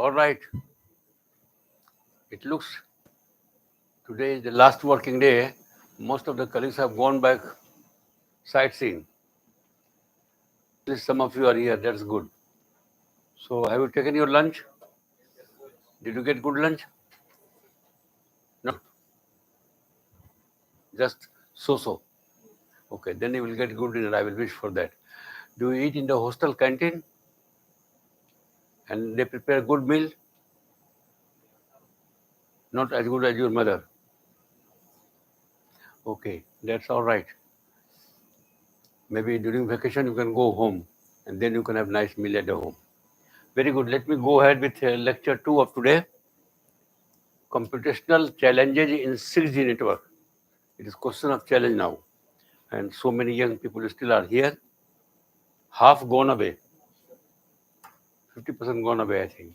All right. It looks today is the last working day. Most of the colleagues have gone back sightseeing. At least some of you are here. That's good. So, have you taken your lunch? Did you get good lunch? Not just so. Okay, then you will get good dinner. I will wish for that. Do you eat in the hostel canteen? And they prepare good meal? Not as good as your mother. Okay, that's all right. Maybe during vacation you can go home and then you can have nice meal at the home. Very good. Let me go ahead with lecture 2 of today. Computational challenges in 6G network. It is question of challenge now. And so many young people still are here. Half gone away. 50% gone away, I think.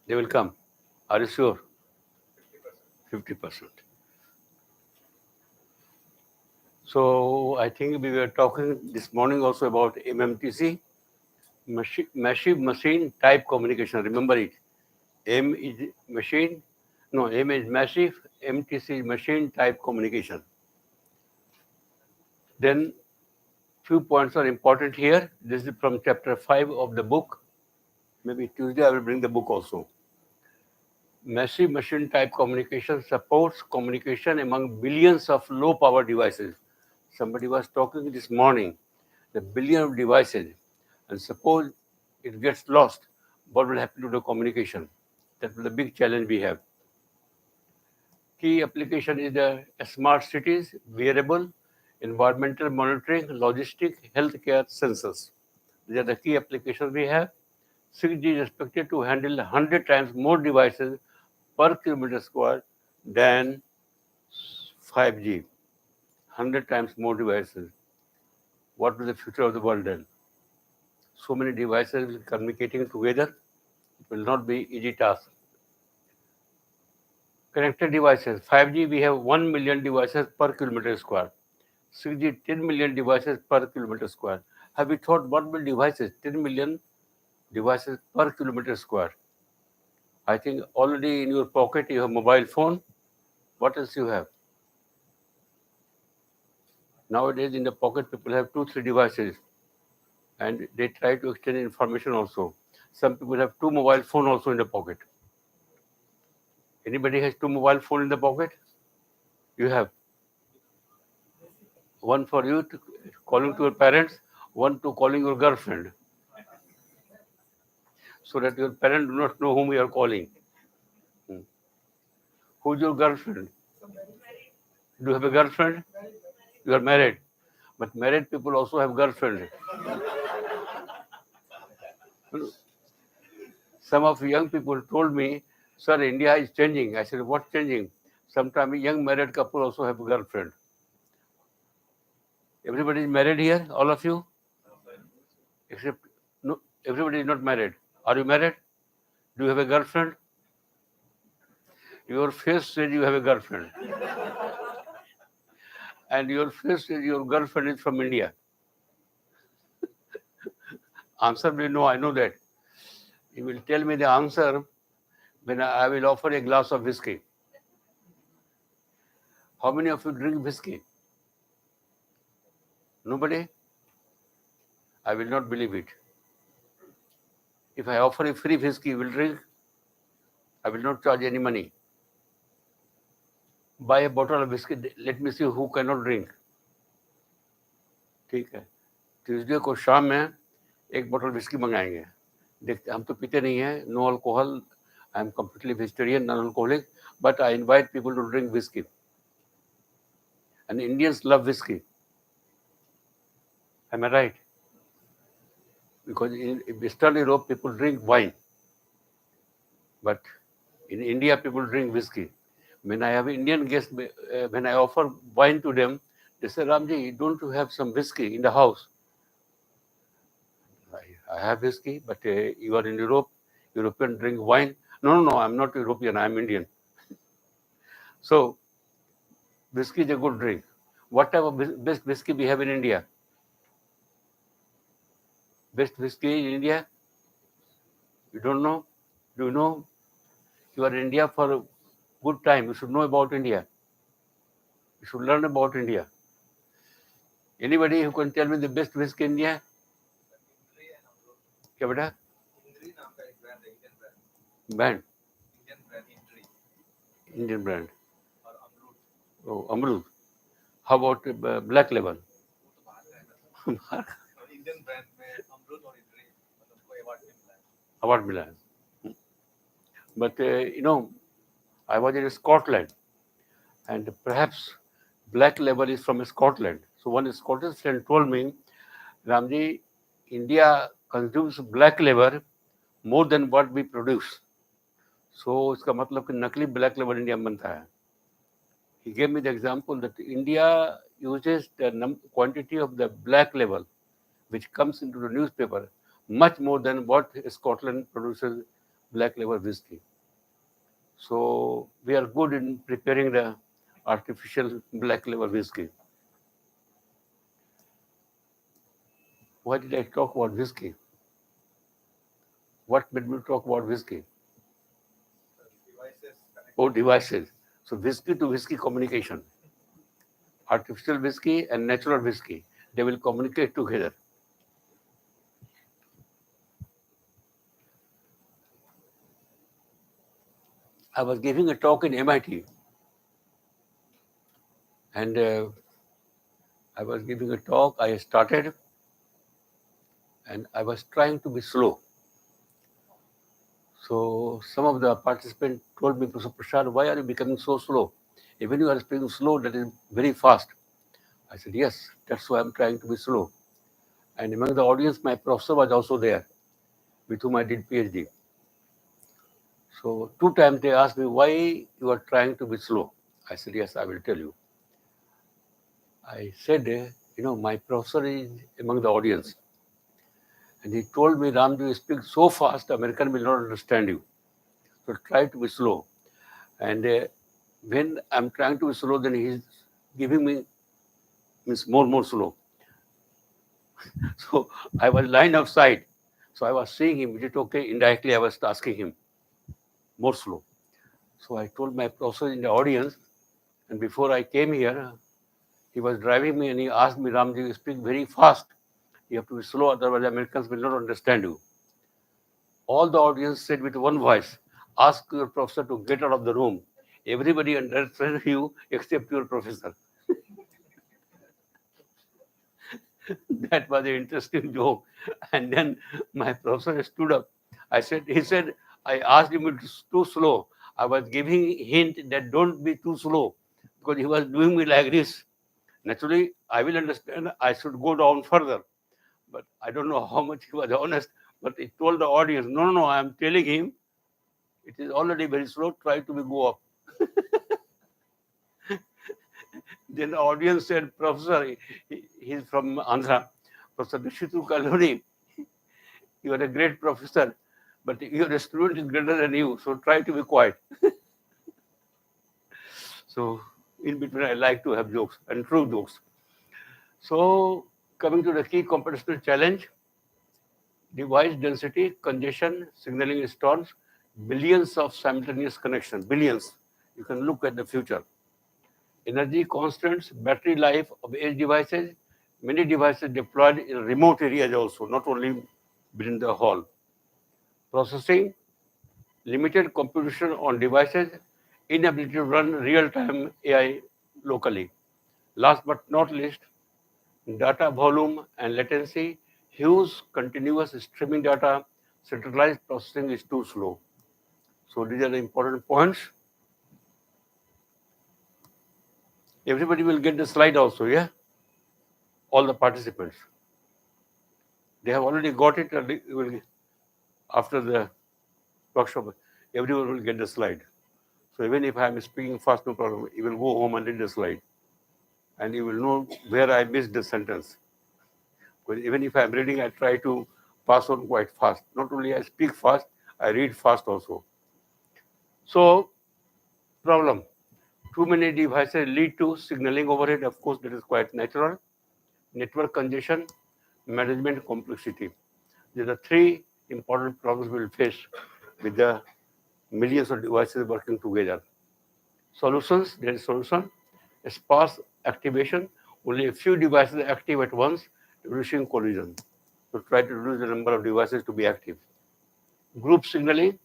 They will come. Are you sure? 50%. So I think we were talking this morning also about MMTC, massive machine type communication. Remember it. M is machine. No, M is massive. MTC is machine type communication. Then few points are important here. This is from chapter 5 of the book. Maybe Tuesday I will bring the book also. Massive machine type communication supports communication among billions of low power devices. Somebody was talking this morning, the billion of devices, and suppose it gets lost, what will happen to the communication? That is the big challenge we have. Key application is the smart cities, wearable, environmental monitoring, logistic, healthcare sensors. These are the key applications we have. 6G is expected to handle 100 times more devices per kilometer square than 5G. 100 times more devices. What will the future of the world then? So many devices communicating together, it will not be easy task. Connected devices. 5G, we have 1 million devices per kilometer square. 6G, 10 million devices per kilometer square. Have you thought what will devices? 10 million devices per kilometer square. I think already in your pocket you have mobile phone. What else you have? Nowadays in the pocket people have 2-3 devices and they try to exchange information also. Some people have 2 mobile phone also in the pocket. Anybody has 2 mobile phone in the pocket? You have one for you to calling to your parents, one to calling your girlfriend, so that your parents do not know whom you are calling. Hmm. Who's your girlfriend? Do you have a girlfriend? You are married, but married people also have girlfriend. Some of young people told me, "Sir, India is changing." I said, "What's changing?" Sometimes a young married couple also have a girlfriend. Everybody is married here, all of you, except no, everybody is not married. Are you married? Do you have a girlfriend? Your face says you have a girlfriend, and your face says your girlfriend is from India. Answer me, no, I know that. You will tell me the answer when I will offer a glass of whiskey. How many of you drink whiskey? Nobody? I will not believe it. If I offer a free whiskey, you will drink? I will not charge any money. Buy a bottle of whiskey. Let me see who cannot drink. ठीक है. Tuesday को शाम में एक बोतल whisky मंगाएंगे. देखते हम तो पीते नहीं हैं. No alcohol. I am completely vegetarian, non-alcoholic, but I invite people to drink whiskey. And Indians love whiskey. Am I right? Because in Western Europe, people drink wine. But in India, people drink whiskey. When I have Indian guests, when I offer wine to them, they say, Ramjee, don't you have some whiskey in the house? I have whiskey, but you are in Europe. European drink wine. No, I'm not European. I'm Indian. So, whiskey is a good drink. What type of best whiskey we have in India? Best whiskey in India? You don't know? Do you know? You are in India for a good time. You should know about India. You should learn about India. Anybody who can tell me the best whiskey in India? क्या बेटा? Brand. Indian brand. Oh, Amrut. How about Black Label? Award मिला है. But I was in Scotland, and perhaps Black Label is from Scotland. So one Scottish friend told me, Ramji, India consumes Black Label more than what we produce. So इसका मतलब कि नकली Black Label India में बनता है. He gave me the example that India uses the quantity of the Black Label, which comes into the newspaper, much more than what Scotland produces Black Label whiskey. So we are good in preparing the artificial Black Label whiskey. Why did I talk about whiskey? What made me talk about whiskey? Oh, devices. So whiskey to whiskey communication. Artificial whiskey and natural whiskey, they will communicate together. I was giving a talk in MIT, and I was giving a talk. I started, and I was trying to be slow. So some of the participants told me, Professor Prasad, why are you becoming so slow? Even you are speaking slow, that is very fast. I said, yes, that's why I'm trying to be slow. And among the audience, my professor was also there, with whom I did PhD. So 2 times they asked me, why you are trying to be slow? I said, yes, I will tell you. I said, my professor is among the audience. And he told me, Ramjee, you speak so fast, the American will not understand you. So try to be slow. And when I'm trying to be slow, then he's giving me means more slow. So I was line of sight. So I was seeing him. Is it okay? Indirectly, I was asking him more slow. So I told my professor in the audience, and before I came here, he was driving me and he asked me, Ramji, you speak very fast. You have to be slow, otherwise Americans will not understand you. All the audience said with one voice, ask your professor to get out of the room. Everybody understands you except your professor. That was an interesting joke. And then my professor stood up. He said, I asked him it's too slow. I was giving hint that don't be too slow because he was doing me like this. Naturally, I will understand I should go down further. But I don't know how much he was honest. But he told the audience, no, I am telling him it is already very slow. Try to go up. Then the audience said, Professor, he's from Andhra. Professor Vishitu Kaluri, you are a great professor, but your student is greater than you, so try to be quiet. So in between, I like to have jokes and true jokes. So coming to the key computational challenge, device density, congestion, signaling storms, billions of simultaneous connections, billions. You can look at the future. Energy constants, battery life of edge devices, many devices deployed in remote areas also, not only within the hall. Processing, limited computation on devices, inability to run real-time AI locally. Last but not least, data volume and latency, huge continuous streaming data, centralized processing is too slow. So these are the important points. Everybody will get the slide also, yeah? All the participants. They have already got it, after the workshop, everyone will get the slide. So even if I am speaking fast, no problem. You will go home and read the slide. And you will know where I missed the sentence. Because even if I am reading, I try to pass on quite fast. Not only I speak fast, I read fast also. So, problem. Too many devices lead to signaling overhead. Of course, that is quite natural. Network congestion, management complexity. These are three important problems we will face with the millions of devices working together. Solutions, there is solution. Sparse activation, only a few devices active at once, reducing collision. So try to reduce the number of devices to be active. Group signaling,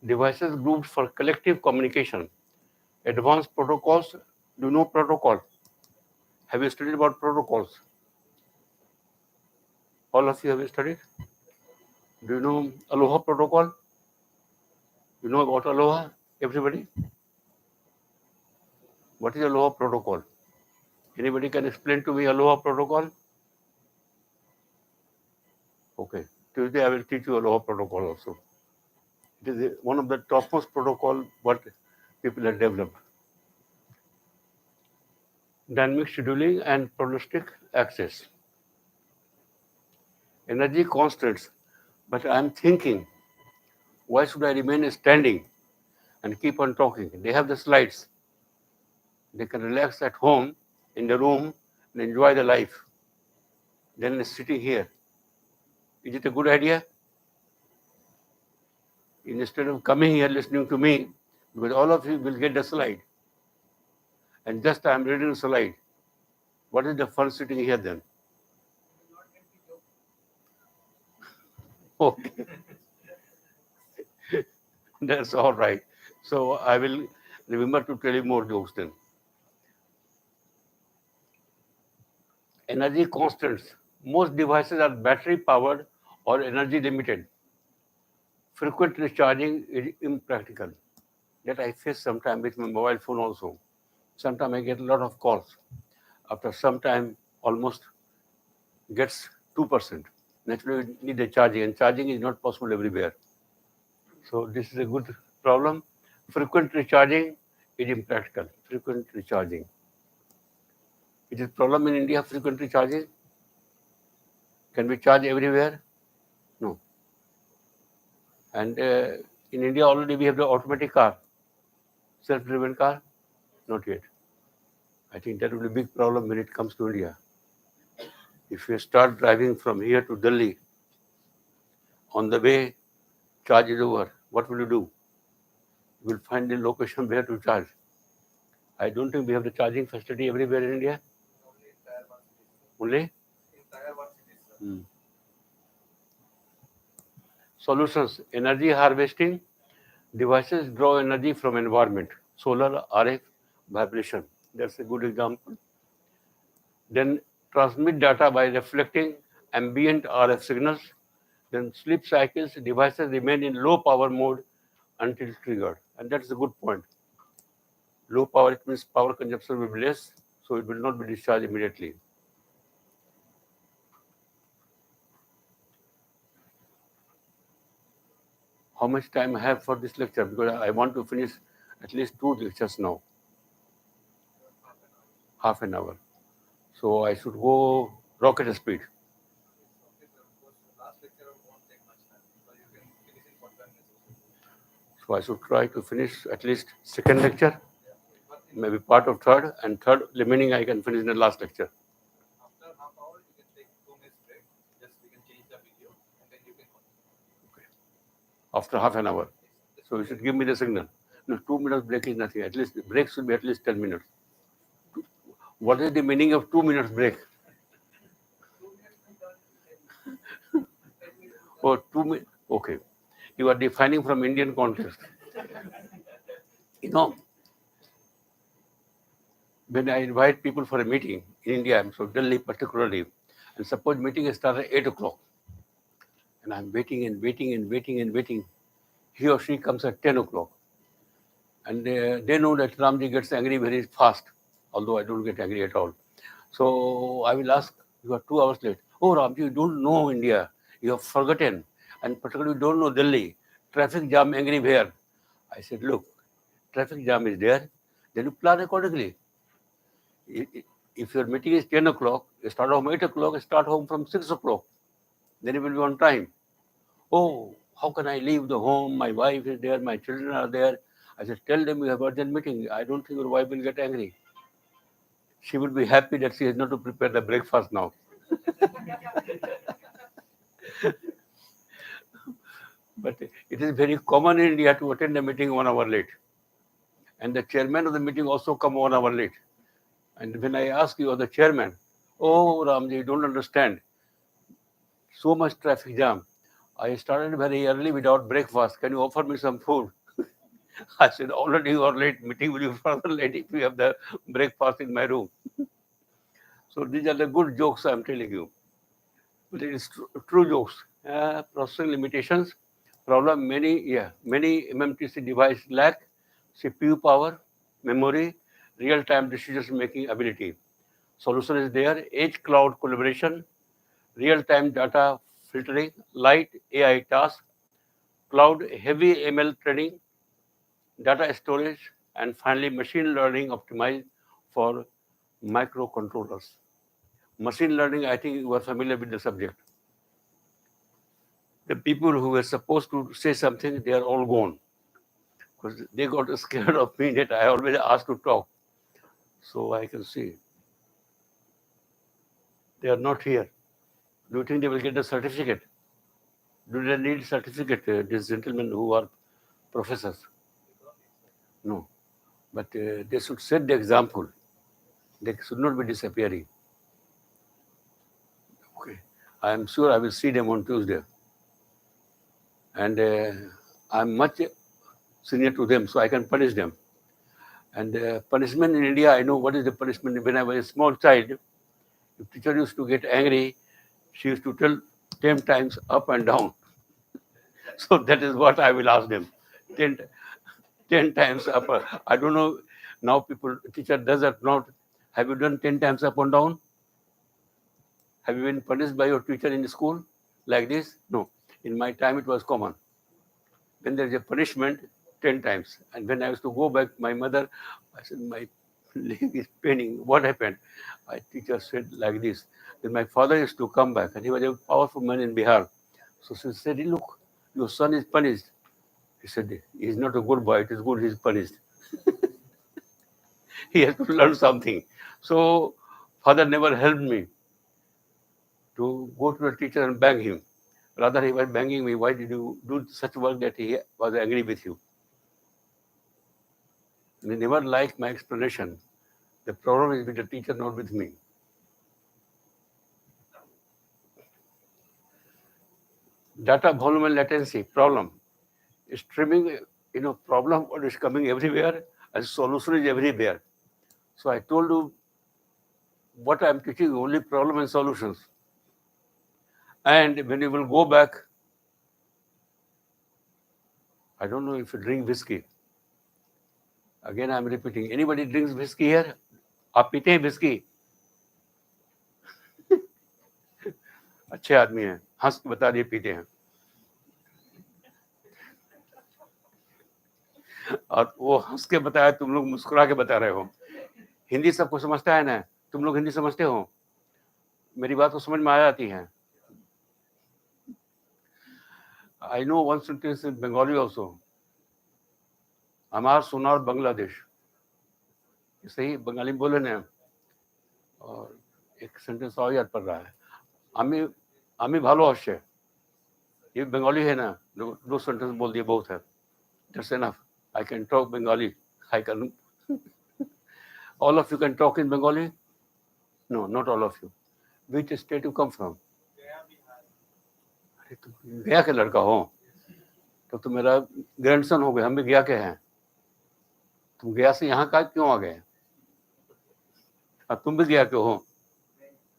devices grouped for collective communication. Advanced protocols, do you know protocol? Have you studied about protocols? All of you have studied? Do you know Aloha protocol? You know about Aloha? Everybody? What is Aloha protocol? Anybody can explain to me Aloha protocol? Okay. Tuesday I will teach you Aloha protocol also. It is one of the topmost protocol what people have developed. Dynamic scheduling and prognostic access. Energy constants. But I am thinking, why should I remain standing and keep on talking? They have the slides. They can relax at home in the room and enjoy the life. Then sitting here. Is it a good idea? Instead of coming here listening to me, because all of you will get the slide. And just I'm reading the slide. What is the fun sitting here then? Okay, that's all right. So I will remember to tell you more jokes then. Energy constants. Most devices are battery powered or energy limited. Frequent recharging is impractical. That I face sometimes with my mobile phone also. Sometimes I get a lot of calls. After some time, almost gets 2%. Naturally, we need the charging, and charging is not possible everywhere. So this is a good problem. Frequent recharging is impractical. Frequent recharging. It is problem in India, frequent recharging. Can we charge everywhere? No. And in India already we have the automatic car, self-driven car. Not yet. I think that will be a big problem when it comes to India. If you start driving from here to Delhi, on the way, charge is over. What will you do? You will find the location where to charge. I don't think we have the charging facility everywhere in India. Only? Hmm. Solutions. Energy harvesting. Devices draw energy from environment. Solar, RF, vibration. That's a good example. Then transmit data by reflecting ambient RF signals. Then sleep cycles, devices remain in low power mode until triggered. And that's a good point. Low power, it means power consumption will be less, so it will not be discharged immediately. How much time I have for this lecture? Because I want to finish at least 2 lectures now. Half an hour. So I should go rocket speed. So I should try to finish at least second lecture, maybe part of third, and third remaining I can finish in the last lecture. After half an hour. So you should give me the signal. No, 2 minutes break is nothing. At least break should be at least 10 minutes. What is the meaning of 2 minutes break? Oh, 2 minutes. Okay. You are defining from Indian context. You know, when I invite people for a meeting in India, so Delhi particularly, and suppose meeting starts at 8 o'clock, and I'm waiting and waiting and waiting and waiting. He or she comes at 10 o'clock. And they know that Ramjee gets angry very fast, although I don't get angry at all. So I will ask, you are 2 hours late. Oh, Ramjee, you don't know India. You have forgotten. And particularly, you don't know Delhi. Traffic jam, angry where? I said, look, traffic jam is there. Then you plan accordingly. If your meeting is 10 o'clock, you start home 8 o'clock, start home from 6 o'clock. Then you will be on time. Oh, how can I leave the home? My wife is there, my children are there. I said, tell them you have urgent meeting. I don't think your wife will get angry. She will be happy that she has not to prepare the breakfast now. But it is very common in India to attend a meeting 1 hour late. And the chairman of the meeting also come 1 hour late. And when I ask you, the chairman, oh, Ramji, you don't understand. So much traffic jam. I started very early without breakfast. Can you offer me some food? I said, already you are late. Meeting will be further late if you have the breakfast in my room. So these are the good jokes I'm telling you. But it is true jokes. Processing limitations. Problem many MMTC devices lack CPU power, memory, real-time decision-making ability. Solution is there. Edge cloud collaboration, real-time data filtering, light AI tasks, cloud heavy ML training, data storage, and finally machine learning optimized for microcontrollers. Machine learning, I think you are familiar with the subject. The people who were supposed to say something, they are all gone because they got scared of me that I always asked to talk. So I can see they are not here. Do you think they will get a certificate? Do they need certificate, these gentlemen who are professors? No. But they should set the example. They should not be disappearing. Okay. I am sure I will see them on Tuesday. And I'm much senior to them, so I can punish them. And punishment in India, I know what is the punishment. When I was a small child, if teacher used to get angry, she used to tell 10 times up and down. So that is what I will ask them. 10, 10 times up. I don't know, now people, teacher does that not. Have you done 10 times up and down? Have you been punished by your teacher in school like this? No. In my time, it was common. When there is a punishment, 10 times. And when I used to go back, my mother, I said, my leg is paining. What happened? My teacher said like this. Then my father used to come back, and he was a powerful man in Bihar. So she said, look, your son is punished. He said, he's not a good boy. It is good he's punished. He has to learn something. So father never helped me to go to the teacher and bang him. Rather, he was banging me. Why did you do such work that he was angry with you? And he never liked my explanation. The problem is with the teacher, not with me. Data volume and latency problem. Streaming, problem what is coming everywhere and solution is everywhere. So I told you what I'm teaching only problem and solutions. And when you will go back, I don't know if you drink whiskey. Again, I'm repeating. Anybody drinks whiskey here? आप पीते हैं whiskey? अच्छे आदमी हैं, हंस के बता दिए पीते हैं. और वो हंस के बताया, तुम लोग मुस्कुरा के बता रहे हो. हिंदी सबको समझता है ना? तुम लोग हिंदी समझते हो? मेरी बात तो समझ में आ जाती है. I know one sentence in Bengali also. हमार सोनार बांग्लादेश. सही बंगाली में बोले ना. और एक सेंटेंस और याद पड़ रहा है. আমি ভালো আসছে. ये बंगाली है ना, दो सेंटेंस बोल दिए, बहुत है. That's enough. I can talk Bengali. I can. All of you can talk in Bengali? No, not all of you. Which state you come from? अरे तुम गया के लड़का हो तो तुम मेरा ग्रैंडसन हो गए. हम भी गया के हैं. तुम गया से यहाँ का क्यों आ गए? तुम भी गया के हो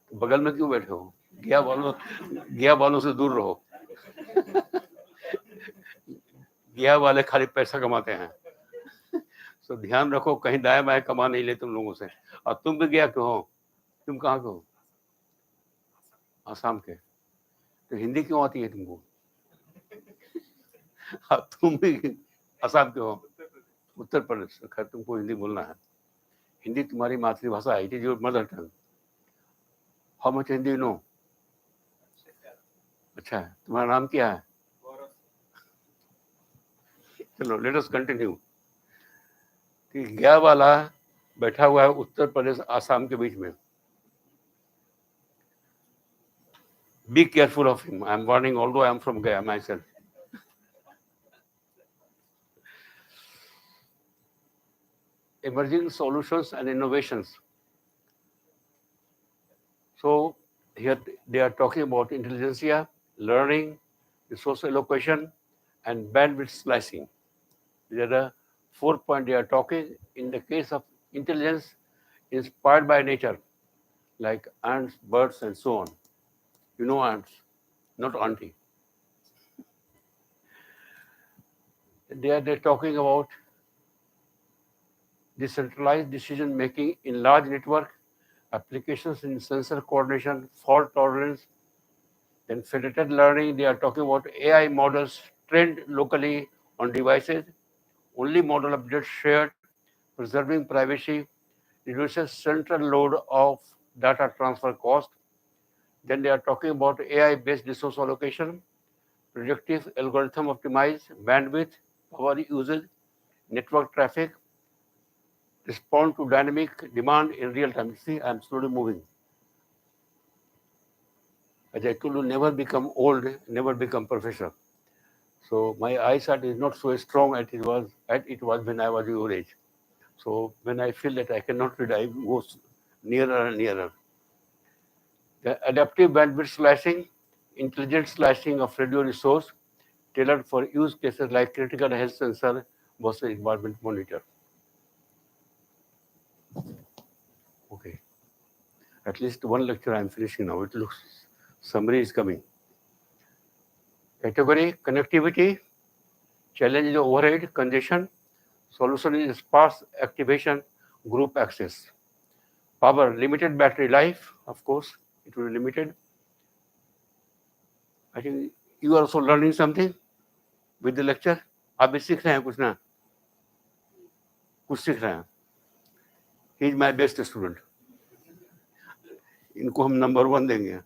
तो बगल में क्यों बैठे हो? गया वालों से दूर रहो. गया वाले खाली पैसा कमाते हैं. तो ध्यान रखो कहीं दाएं बाएं कमा नहीं ले तुम लोगों से. और तुम भी गया क्यों हो? तुम कहाँ के हो? आसाम के. तो हिंदी क्यों आती है तुमको? तुम भी आसाम के हो? उत्तर प्रदेश. खैर तुमको हिंदी बोलना है. हिंदी तुम्हारी मातृभाषा है. It is your mother tongue. How much Hindi you know? अच्छा है. तुम्हारा नाम क्या है? चलो लेट अस कंटिन्यू. गया वाला बैठा हुआ है उत्तर प्रदेश आसाम के बीच में. Be careful of him. I am warning, although I am from Gaya myself. emerging solutions and innovations. So here they are talking about intelligentsia, learning, resource allocation, and bandwidth slicing. These are the 4 points they are talking. In the case of intelligence, inspired by nature, like ants, birds, and so on. You know ants, not auntie. They're talking about decentralized decision making in large network, applications in sensor coordination, fault tolerance. Then federated learning, they are talking about AI models trained locally on devices, only model updates shared, preserving privacy, reduces central load of data transfer cost. Then they are talking about AI-based resource allocation, predictive algorithm optimize bandwidth, power usage, network traffic, respond to dynamic demand in real time. See, I'm slowly moving. As I told you, never become old, never become professor. So my eyesight is not so strong as it was when I was your age. So when I feel that I cannot read, I go nearer and nearer. The adaptive bandwidth slicing, intelligent slicing of radio resource, tailored for use cases like critical health sensor versus environment monitor. Okay, at least one lecture I am finishing now. It looks summary is coming. Category connectivity, challenge is overhead congestion, solution is sparse activation, group access. Power, limited battery life, of course, it will be limited. I think you are also learning something with the lecture. आप भी सीख रहे हैं कुछ ना कुछ सीख रहे हैं. He is my best student. इनको हम नंबर 1 देंगे.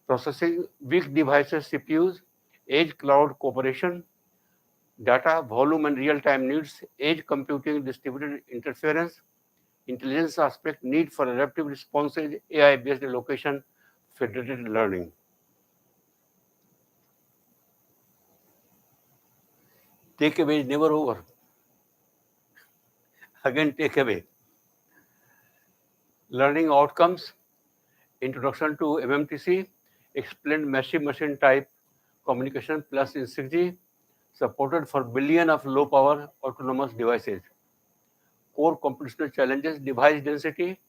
Processing weak devices CPUs, edge cloud cooperation, data volume and real-time needs, edge computing distributed interference, intelligence aspect, need for adaptive responses, AI-based allocation, federated learning. Takeaway is never over. Again, takeaway. Learning outcomes, introduction to MMTC, explained massive machine type communication plus in 6G, supported for billion of low power autonomous devices. Core computational challenges, device density,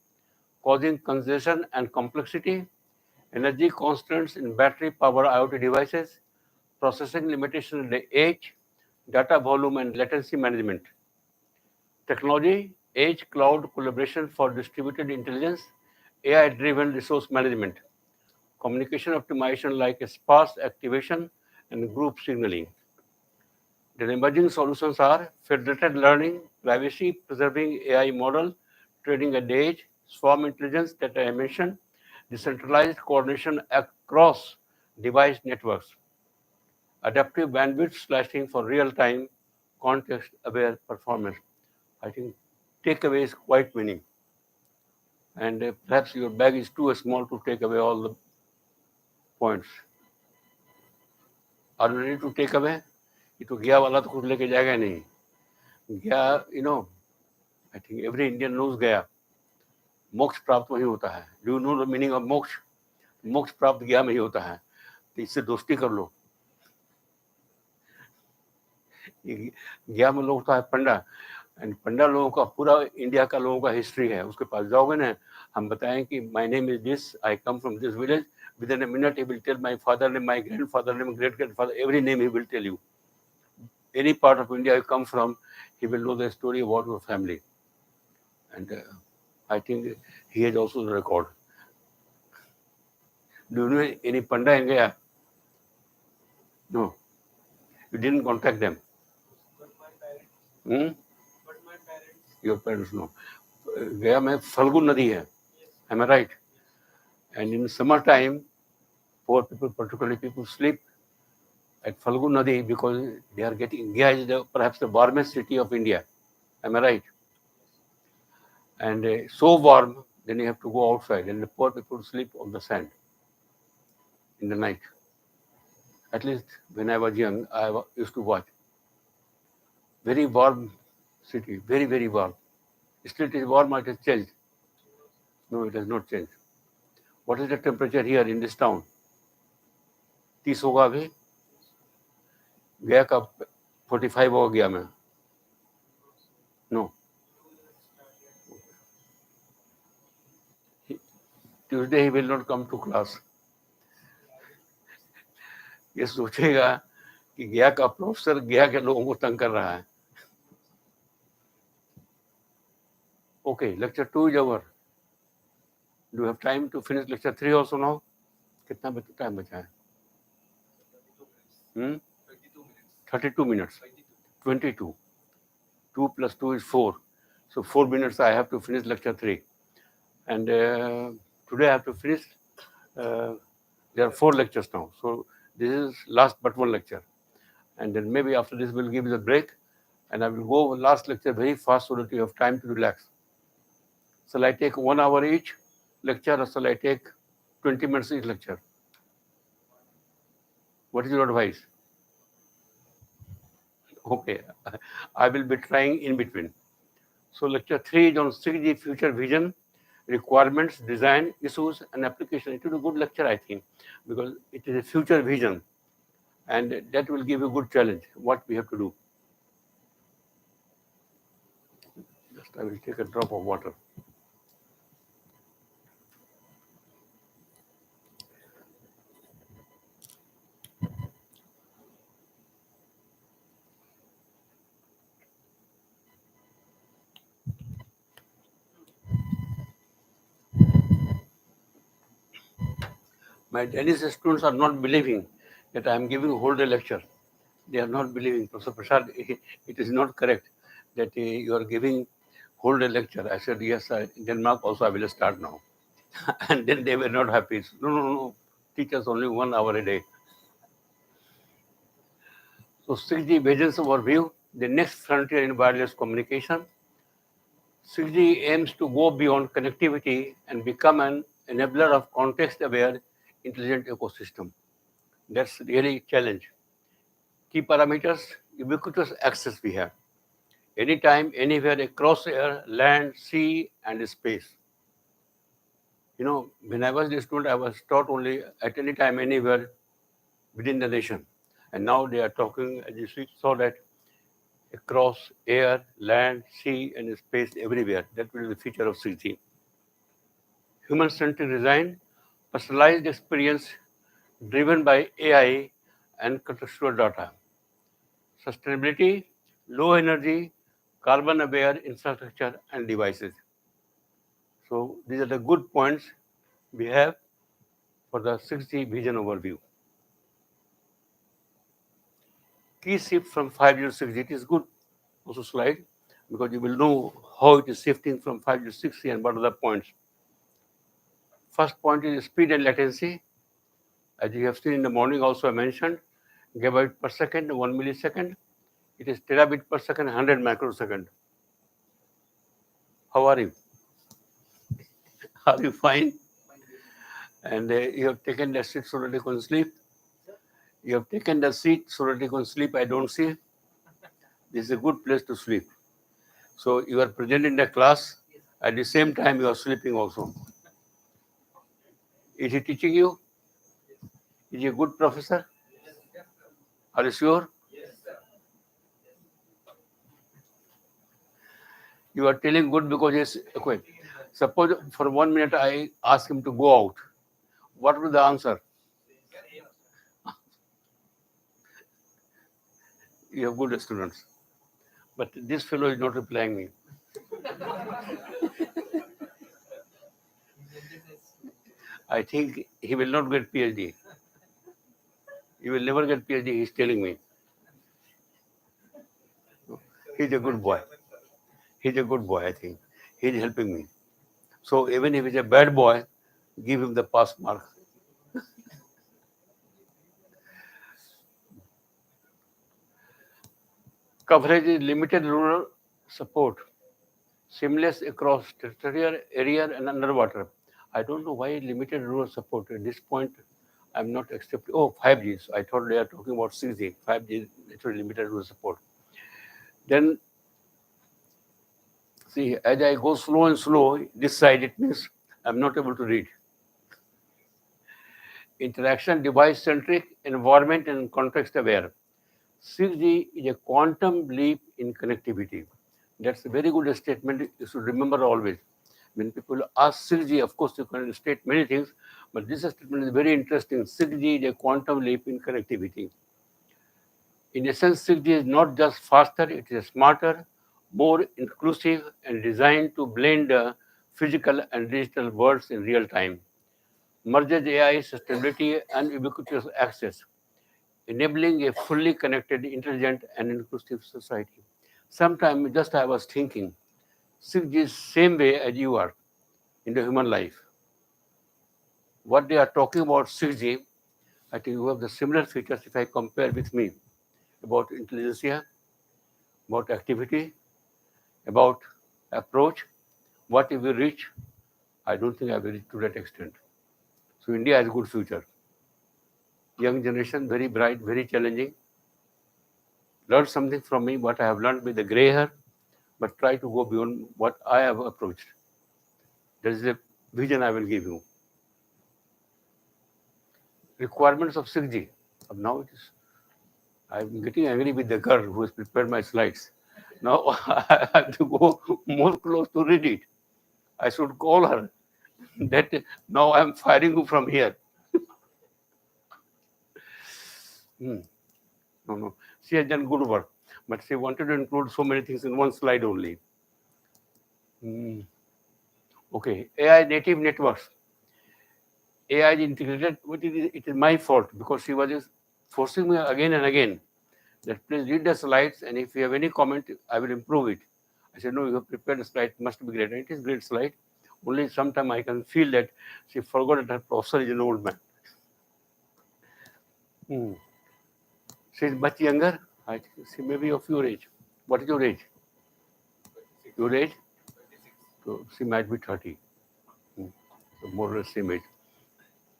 causing congestion and complexity, energy constraints in battery power IoT devices, processing limitation in the edge, data volume and latency management. Technology, edge cloud collaboration for distributed intelligence, AI-driven resource management, communication optimization like sparse activation and group signaling. The emerging solutions are federated learning, privacy preserving AI model, training at the edge, swarm intelligence that I mentioned, decentralized coordination across device networks, adaptive bandwidth slicing for real-time context-aware performance. I think takeaway is quite many. And perhaps your bag is too small to take away all the points. Are you ready to take away? ये तो गया वाला तो कुछ लेके जाएगा नहीं. गया, I think every Indian knows गया. मोक्ष प्राप्त वही होता है. Do you know the meaning of मोक्ष? मोक्ष प्राप्त गया में ही होता है. तो इससे दोस्ती कर लो. गया में लोग होता है पंडा. एंड पंडा लोगों का पूरा इंडिया का लोगों का हिस्ट्री है. उसके पास जाओगे ना, हम बताएं कि my name is this, I come from this village, within a minute he will tell my father name, my grandfather name, great grandfather, every name he will tell you. Any part of India you come from, he will know the story about your family. And I think he has also the record. Do you know any Panda in Gaya? No. You didn't contact them. Your parents know. Gaya में फल्गु नदी है. Am I right? And in summer time, poor people, particularly people, sleep at Falgu Nadi because they are getting, Gaya is perhaps the warmest city of India. Am I right? And so warm, then you have to go outside, and the poor people sleep on the sand in the night. At least when I was young, used to watch. Very warm city, very, very warm. Still it is warm or it has changed? No, it has not changed. What is the temperature here in this town? 30 होगा अभी, गया का 45 हो गया मैं. No. Tuesday he will not come to class. ये सोचेगा कि गया का प्रोफेसर गया के लोगों को तंग कर रहा है. Okay, lecture 2 is over. Do you have time to finish lecture 3 also now? कितना टाइम बचा है? 32 minutes. 22. 2 plus 2 is 4. So 4 minutes I have to finish lecture 3. And today I have to finish. There are 4 lectures now. So this is last but one lecture. And then maybe after this we'll give you the break. And I will go last lecture very fast so that you have time to relax. Shall I take 1 hour each lecture or shall I take 20 minutes each lecture? What is your advice? Okay, I will be trying in between. So lecture 3 is on 6G future vision, requirements, design, issues, and application. It will be a good lecture, I think, because it is a future vision, and that will give a good challenge, what we have to do. Just I will take a drop of water. My Danish students are not believing that I am giving a whole day lecture. They are not believing. Professor Prasad, it is not correct that you are giving whole day lecture. I said, yes, in Denmark also I will start now. And then they were not happy. No. Teach us only 1 hour a day. So 6G visions overview, the next frontier in wireless communication. 6G aims to go beyond connectivity and become an enabler of context-aware intelligent ecosystem. That's really a challenge. Key parameters, ubiquitous access we have. Anytime, anywhere, across air, land, sea, and space. You know, when I was a student, I was taught only at any time, anywhere within the nation. And now they are talking, as you saw that, across air, land, sea, and space everywhere. That will be the feature of 6G. Human-centered design, personalized experience driven by AI and contextual data. Sustainability, low energy, carbon-aware infrastructure and devices. So these are the good points we have for the 6G vision overview. Key shift from 5G to 6G. It is good also slide because you will know how it is shifting from 5G to 6G and what are the points. First point is speed and latency. As you have seen in the morning also I mentioned, gigabyte per second, 1 millisecond. It is terabit per second, 100 microsecond. How are you? Are you fine? And you have taken the seat so that you can sleep? You have taken the seat so that you can sleep, I don't see. This is a good place to sleep. So you are present in the class, at the same time you are sleeping also. Is he teaching you? Is he a good professor? Are you sure? You are telling good because he's okay. Suppose for 1 minute I ask him to go out. What will the answer? You have good students. But this fellow is not replying me. I think he will not get PhD. He will never get PhD, he's telling me. He's a good boy. He's a good boy, I think. He's helping me. So even if he's a bad boy, give him the pass mark. Coverage is limited rural support, seamless across terrestrial, aerial, and underwater. I don't know why limited rural support. At this point, I'm not accepting. Oh, 5G. So I thought they are talking about 6G. 5G, it's limited rural support. Then, see, as I go slow and slow, this side, it means I'm not able to read. Interaction device-centric, environment and context-aware. 6G is a quantum leap in connectivity. That's a very good statement you should remember always. When people ask 6G, of course, you can state many things, but this statement is very interesting. 6G is a quantum leap in connectivity. In essence, 6G is not just faster, it is smarter, more inclusive, and designed to blend the physical and digital worlds in real time. Merges AI, sustainability, and ubiquitous access, enabling a fully connected, intelligent, and inclusive society. Sometimes just I was thinking, 6G is same way as you are in the human life. What they are talking about 6G, I think you have the similar features if I compare with me about intelligence, about activity, about approach. What if we reach? I don't think I will reach to that extent. So India has a good future. Young generation, very bright, very challenging. Learn something from me, what I have learned with the gray hair, but try to go beyond what I have approached. That is the vision I will give you. Requirements of 6G. Now it is. I'm getting angry with the girl who has prepared my slides. Now I have to go more close to read it. I should call her. That now I'm firing you from here. Hmm. No. She has done good work, but she wanted to include so many things in one slide only. Hmm. Okay, AI native networks. AI is integrated. It is my fault because she was just forcing me again and again that please read the slides and if you have any comment, I will improve it. I said, no, you have prepared a slide, must be great. And it is great slide. Only sometime I can feel that she forgot that her professor is an old man. Hmm. She is much younger. I think she may be of your age. What is your age? Your age? So she might be 30. Hmm. So more or less same age.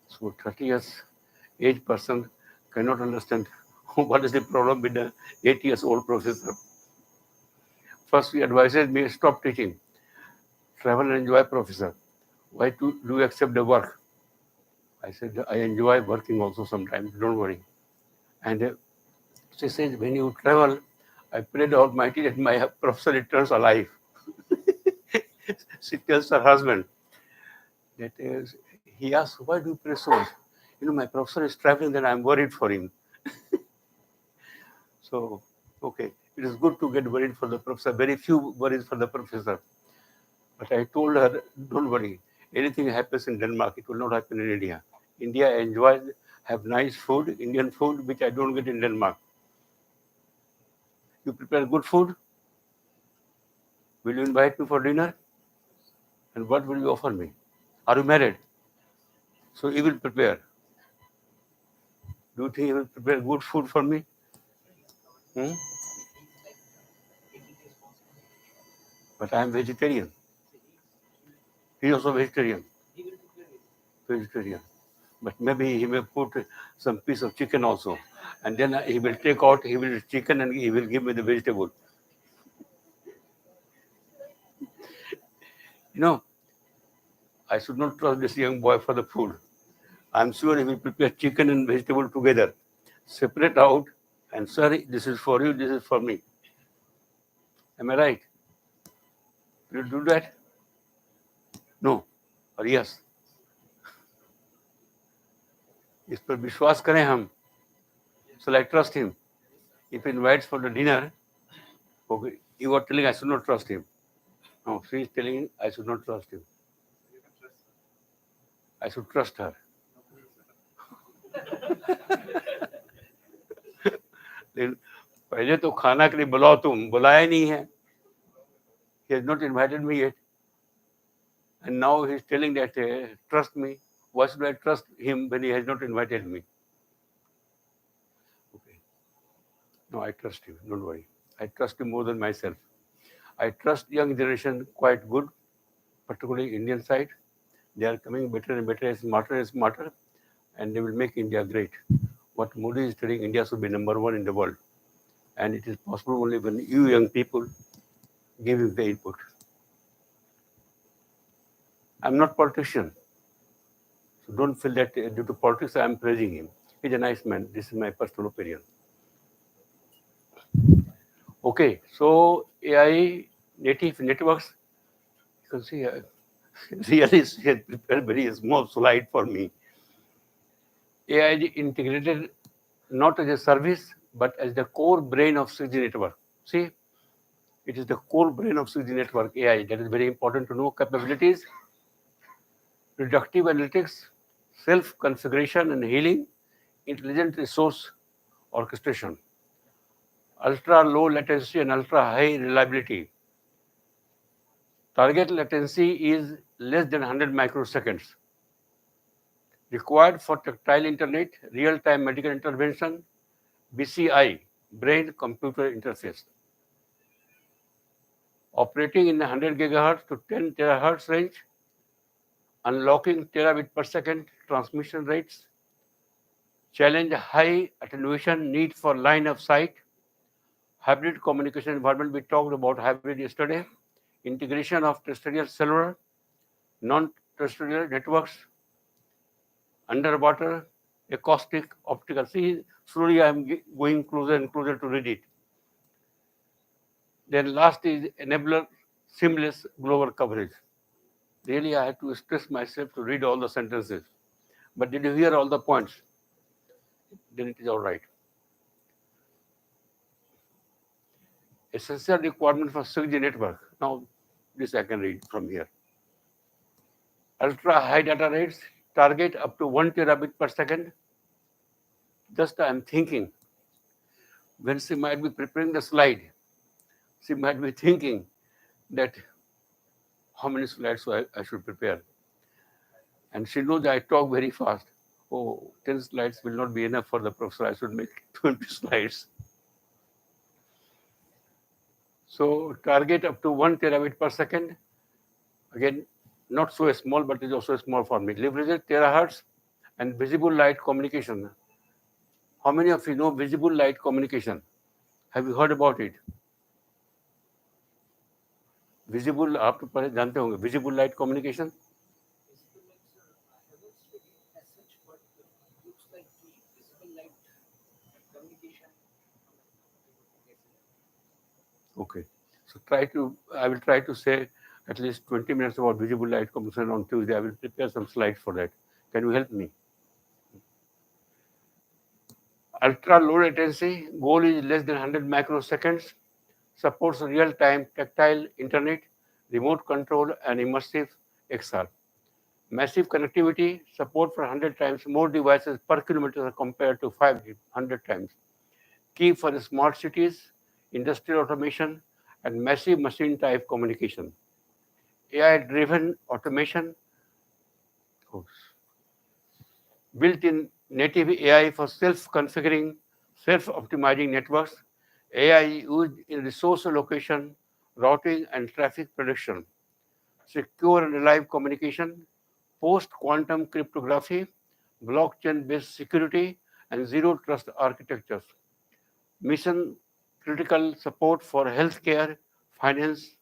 So 30 years age person cannot understand what is the problem with the 8 years old professor. First, he advises me stop teaching, travel and enjoy, professor. Why do you accept the work? I said, I enjoy working also sometimes, don't worry. And she says, when you travel, I pray the Almighty that my professor returns alive. She tells her husband that he asks, why do you pray so much? My professor is traveling, then I'm worried for him. So, okay, it is good to get worried for the professor. Very few worries for the professor. But I told her, don't worry. Anything happens in Denmark, it will not happen in India. India enjoys, have nice food, Indian food, which I don't get in Denmark. You prepare good food? Will you invite me for dinner? And what will you offer me? Are you married? So you will prepare. Do you think you will prepare good food for me? Hmm? But I am vegetarian. He is also vegetarian. Vegetarian. But maybe he may put some piece of chicken also. And then he will take out, he will chicken and he will give me the vegetable. I should not trust this young boy for the food. I'm sure he will prepare chicken and vegetable together, separate out, and sorry, this is for you, this is for me. Am I right? Will you do that? No. Or yes? इस पर विश्वास करें हम. So I trust him. If he invites for the dinner, okay, you are telling I should not trust him. No, she is telling I should not trust him. I should trust her. पहले तो खाना के लिए बुलाओ तुम, बुलाया नहीं है. He has not invited me yet. And now he's telling that, trust me. Why should I trust him when he has not invited me? Okay. No, I trust him. Don't worry. I trust him more than myself. I trust young generation quite good, particularly Indian side. They are coming better and better, smarter and smarter, and they will make India great. What Modi is telling, India should be number one in the world. and it is possible only when you young people giving the input. I'm not politician, so don't feel that due to politics I am praising him. He's a nice man. This is my personal opinion. Okay, so AI native networks, you can see really she had prepared very small slide for me. AI is integrated not as a service, but as the core brain of 6G network. See, it is the core brain of 6G network, AI. That is very important to know. Capabilities, predictive analytics, self-configuration and healing, intelligent resource orchestration, ultra-low latency and ultra-high reliability. Target latency is less than 100 microseconds. Required for tactile internet, real-time medical intervention, BCI, brain-computer interface. Operating in the 100 gigahertz to 10 terahertz range, unlocking terabit per second transmission rates, challenge high attenuation need for line of sight, hybrid communication environment. We talked about hybrid yesterday, integration of terrestrial cellular, non-terrestrial networks, underwater, acoustic, optical. See, slowly I am going closer and closer to read it. Then last is enabler seamless global coverage. Really, I had to stress myself to read all the sentences. But did you hear all the points? Then it is all right. Essential requirement for 6G network. Now, this I can read from here. Ultra high data rates, target up to 1 terabit per second. Just I am thinking, when she might be preparing the slide, she might be thinking that how many slides I should prepare. And she knows I talk very fast. Oh, 10 slides will not be enough for the professor. I should make 20 slides. So target up to 1 terabit per second. Again, not so small, but it's also small for me. Leverage terahertz and visible light communication. How many of you know visible light communication? Have you heard about it? Visible, आप तो पहले जानते होंगे visible light communication. Okay, so I will try to say at least 20 minutes about visible light communication on Tuesday. I will prepare some slides for that. Can you help me? Ultra low latency, goal is less than 100 microseconds, supports real-time tactile internet, remote control, and immersive XR. Massive connectivity, support for 100 times more devices per kilometer compared to 500 times. Key for the smart cities, industrial automation, and massive machine type communication. AI-driven automation, built-in native AI for self-configuring, self-optimizing networks, AI used in resource allocation, routing, and traffic prediction, secure and reliable communication, post-quantum cryptography, blockchain-based security, and zero-trust architectures, mission-critical support for healthcare, finance,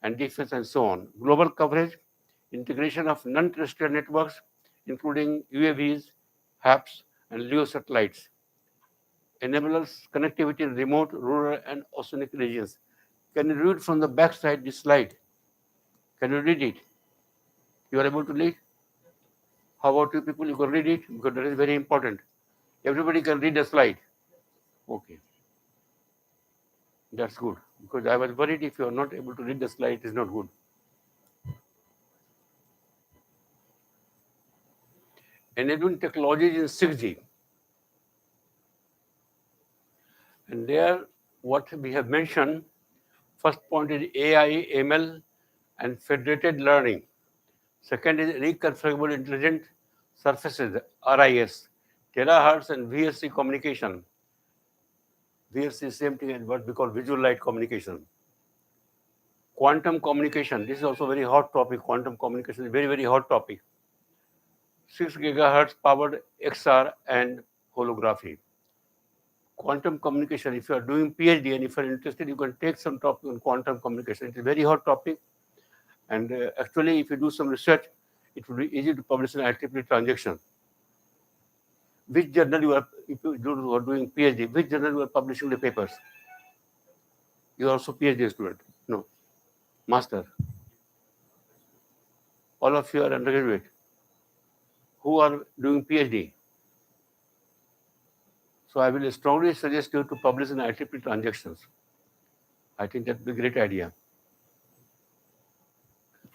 and defense, and so on. Global coverage, integration of non-terrestrial networks, including UAVs, HAPS, and LEO satellites, enables connectivity in remote, rural, and oceanic regions. Can you read from the back side this slide? Can you read it? You are able to read? How about you people? You can read it? Because that is very important. Everybody can read the slide. Okay. That's good. Because I was worried if you are not able to read the slide, it is not good. Enabling technologies in 6G. And there, what we have mentioned, first point is AI, ML, and federated learning. Second is reconfigurable intelligent surfaces, RIS, terahertz and VSC communication. VSC is same thing as what we call visual light communication. Quantum communication, this is also very hot topic. Quantum communication is very, very hot topic. 6 gigahertz powered XR and holography. quantum communication. If you are doing PhD and if you are interested, you can take some topic on quantum communication. It's a very hot topic, and actually, if you do some research, it will be easy to publish in IEEE transaction. Which journal you are, if you are doing PhD, which journal you are publishing the papers? You are also PhD student? No, master. All of you are undergraduate. Who are doing PhD? So I will strongly suggest you to publish in IEEE transactions. I think that would be a great idea.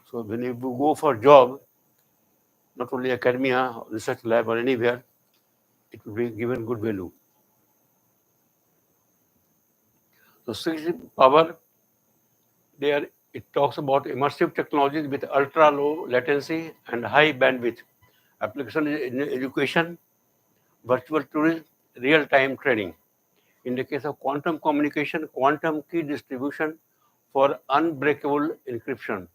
So when you go for job, not only academia, research lab or anywhere, it will be given good value. So 6G power, there it talks about immersive technologies with ultra low latency and high bandwidth. Application in education, virtual tourism, real-time training. In the case of quantum communication, quantum key distribution for unbreakable encryption,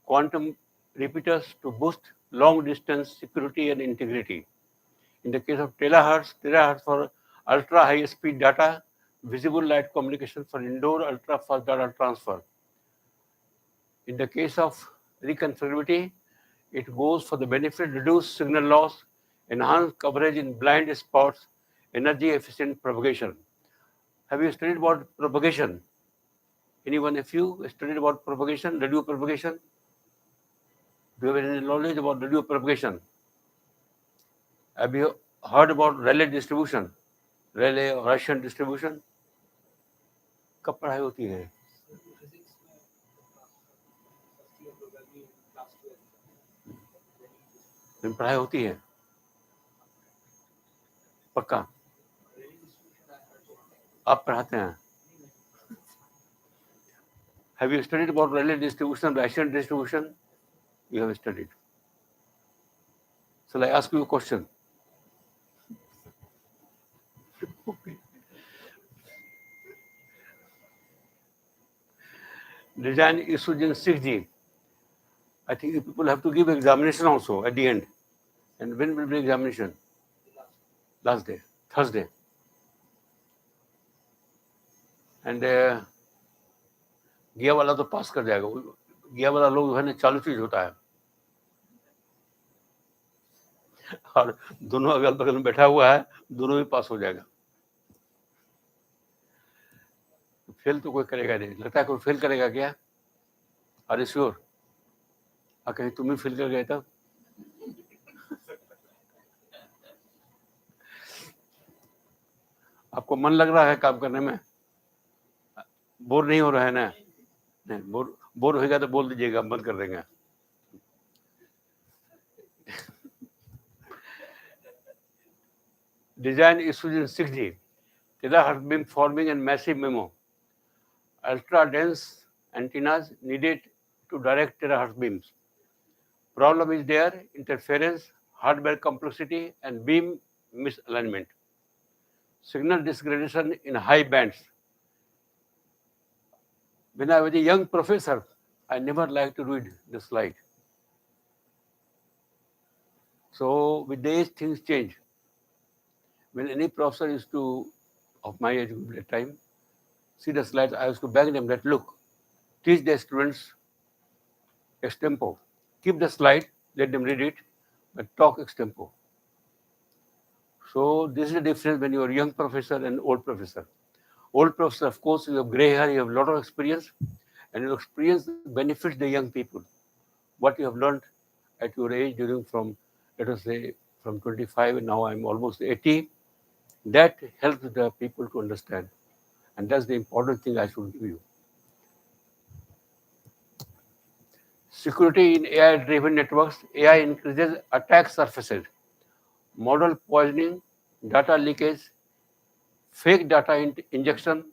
quantum repeaters to boost long-distance security and integrity. In the case of terahertz for ultra high-speed data, visible light communication for indoor ultra-fast data transfer. In the case of reconfigurability, it goes for the benefit reduced signal loss, enhanced coverage in blind spots, energy efficient propagation. Have you studied about propagation? Anyone of you studied about propagation, radio propagation? Do you have any knowledge about radio propagation? Have you heard about Rayleigh distribution? Rayleigh or Russian distribution? कब पढ़ाई होती है? पढ़ाई होती है? पक्का? आप पढ़ाते हैं? Have you studied about Rayleigh distribution, Russian distribution? You have studied. So I ask you a question. Design issued in 6G. I think you people have to give examination also at the end. And when will be examination? Last day, Thursday. And गिया वाला तो पास कर जाएगा. गिया वाला लोग है ना चालू चीज होता है. और दोनों अगल बगल में बैठा हुआ है, दोनों भी पास हो जाएगा. फेल तो कोई करेगा नहीं. लगता है कोई फेल करेगा क्या? Are you sure? कहीं तुम ही फेल कर गए तब? आपको मन लग रहा है काम करने में? बोर नहीं हो रहा है ना? नहीं, बोर होगा तो बोल दीजिएगा, बंद कर देंगे. Design issues in 6G. Terahertz beam forming and massive MIMO. Ultra dense antennas needed to direct terahertz beams. Problem is there: interference, hardware complexity, and beam misalignment. Signal degradation in high bands. When I was a young professor, I never liked to read the slide. So with age, things change. When any professor used to, of my age at that time, see the slides, I used to beg them that, look, teach the students extempo. Keep the slide, let them read it, but talk extempo. So this is the difference when you are a young professor and old professor. Old professor, of course, you have gray hair, you have a lot of experience, and your experience benefits the young people. What you have learned at your age during from, let us say, from 25 and now I'm almost 80, that helps the people to understand. And that's the important thing I should give you. Security in AI-driven networks. AI increases attack surfaces, model poisoning, data leakage, fake data injection,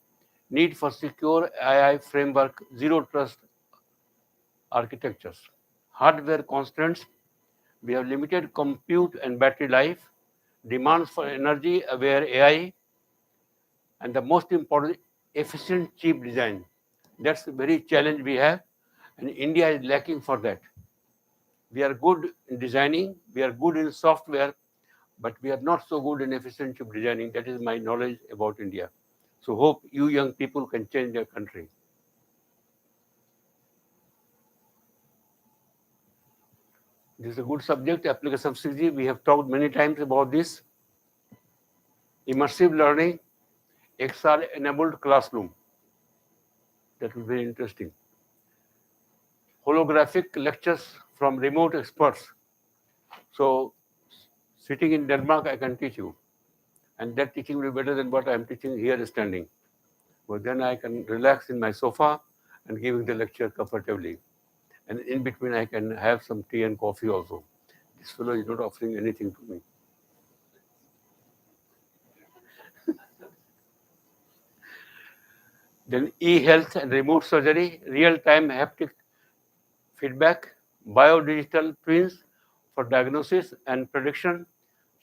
need for secure AI framework, zero trust architectures. Hardware constraints. We have limited compute and battery life, demands for energy-aware AI, and the most important, efficient chip design. That's the very challenge we have, and India is lacking for that. We are good in designing, we are good in software, but we are not so good in efficient ship designing. That is my knowledge about India. So hope you young people can change their country. This is a good subject, application of CG. We have talked many times about this. Immersive learning, XR-enabled classroom. That will be very interesting. Holographic lectures from remote experts. So, sitting in Denmark, I can teach you. And that teaching will be better than what I am teaching here standing. But then I can relax in my sofa and giving the lecture comfortably. And in between, I can have some tea and coffee also. This fellow is not offering anything to me. Then e-health and remote surgery, real-time haptic feedback, biodigital twins for diagnosis and prediction,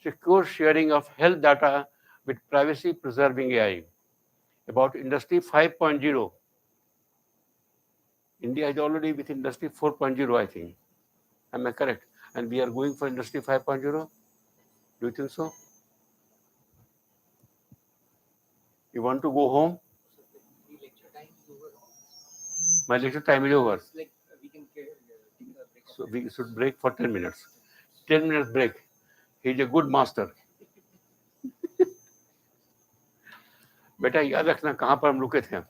secure sharing of health data with privacy-preserving AI. About Industry 5.0, India is already with Industry 4.0, I think. Am I correct? And we are going for Industry 5.0? Do you think so? You want to go home? My lecture time is over. So we should break for 10 minutes. 10 minutes break. He's a good master. बेटा याद रखना कहाँ पर हम रुके थे